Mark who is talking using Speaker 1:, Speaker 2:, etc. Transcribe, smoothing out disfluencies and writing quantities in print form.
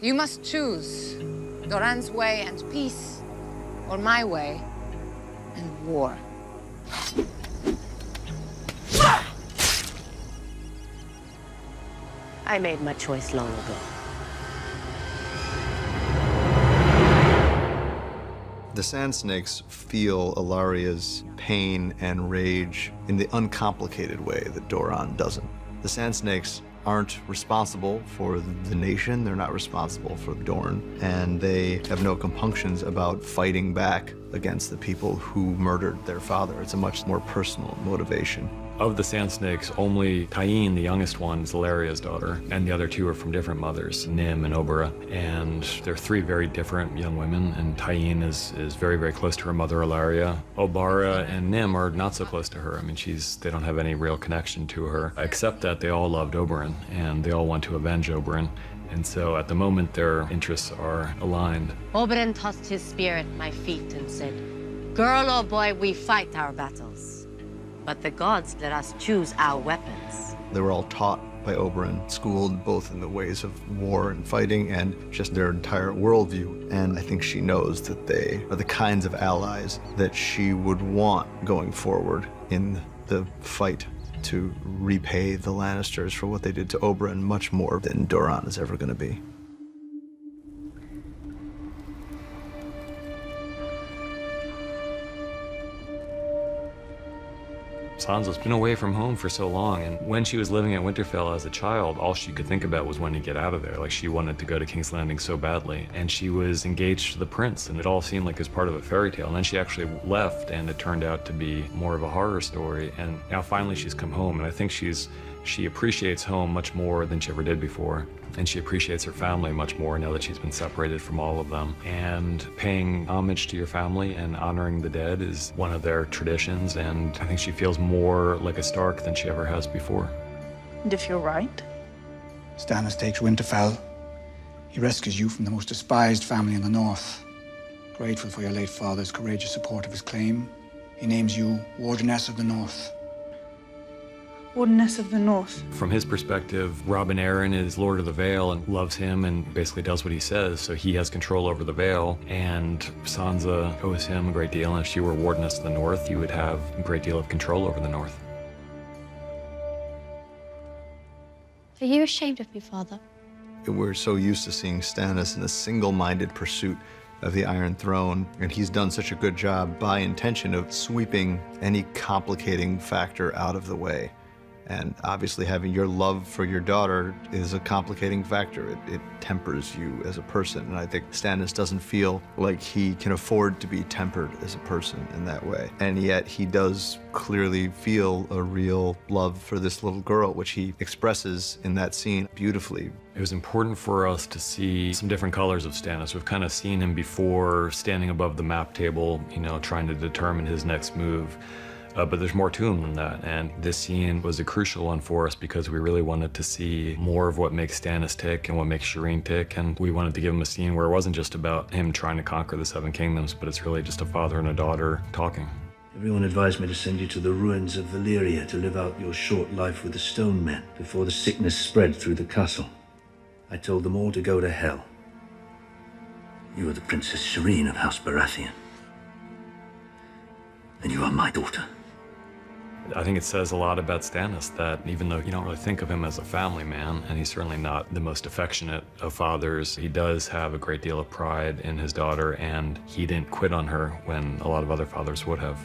Speaker 1: You must choose Doran's way and peace, or my way and war.
Speaker 2: I made my choice long ago.
Speaker 3: The Sand Snakes feel Ilaria's pain and rage in the uncomplicated way that Doran doesn't. The Sand Snakes aren't responsible for the nation, they're not responsible for Dorne, and they have no compunctions about fighting back against the people who murdered their father. It's a much more personal motivation.
Speaker 4: Of the Sand Snakes, only Tyene, the youngest one, is Ilaria's daughter, and the other two are from different mothers, Nym and Obera. And they're three very different young women, and Tyene is very, very close to her mother, Ilaria. Obara and Nym are not so close to her. I mean, they don't have any real connection to her, except that they all loved Oberyn, and they all want to avenge Oberyn. And so at the moment, their interests are aligned.
Speaker 2: Oberyn tossed his spear at my feet and said, "Girl or boy, we fight our battles. But the gods let us choose our weapons."
Speaker 3: They were all taught by Oberyn, schooled both in the ways of war and fighting and just their entire worldview. And I think she knows that they are the kinds of allies that she would want going forward in the fight to repay the Lannisters for what they did to Oberyn much more than Doran is ever going to be.
Speaker 4: Sansa's been away from home for so long, and when she was living at Winterfell as a child, all she could think about was when to get out of there. Like, she wanted to go to King's Landing so badly, and she was engaged to the prince, and it all seemed like it was part of a fairy tale. And then she actually left, and it turned out to be more of a horror story. And now finally she's come home, and I think she appreciates home much more than she ever did before. And she appreciates her family much more now that she's been separated from all of them. And paying homage to your family and honoring the dead is one of their traditions, and I think she feels more like a Stark than she ever has before.
Speaker 5: And if you're right?
Speaker 6: Stannis takes Winterfell. He rescues you from the most despised family in the north. Grateful for your late father's courageous support of his claim, he names you Wardeness of the North.
Speaker 5: Wardeness of the North.
Speaker 4: From his perspective, Robin Arryn is Lord of the Vale and loves him and basically does what he says, so he has control over the Vale, and Sansa owes him a great deal, and if she were Wardeness of the North, you would have a great deal of control over the North.
Speaker 7: Are you ashamed of me, Father?
Speaker 3: We're so used to seeing Stannis in a single-minded pursuit of the Iron Throne, and he's done such a good job by intention of sweeping any complicating factor out of the way. And obviously having your love for your daughter is a complicating factor. It tempers you as a person. And I think Stannis doesn't feel like he can afford to be tempered as a person in that way. And yet he does clearly feel a real love for this little girl, which he expresses in that scene beautifully.
Speaker 4: It was important for us to see some different colors of Stannis. We've kind of seen him before, standing above the map table, trying to determine his next move. But there's more to him than that, and this scene was a crucial one for us because we really wanted to see more of what makes Stannis tick and what makes Shireen tick, and we wanted to give him a scene where it wasn't just about him trying to conquer the Seven Kingdoms, but it's really just a father and a daughter talking.
Speaker 8: Everyone advised me to send you to the ruins of Valyria to live out your short life with the Stone Men before the sickness spread through the castle. I told them all to go to hell. You are the Princess Shireen of House Baratheon, and you are my daughter.
Speaker 4: I think it says a lot about Stannis that even though you don't really think of him as a family man, and he's certainly not the most affectionate of fathers, he does have a great deal of pride in his daughter, and he didn't quit on her when a lot of other fathers would have.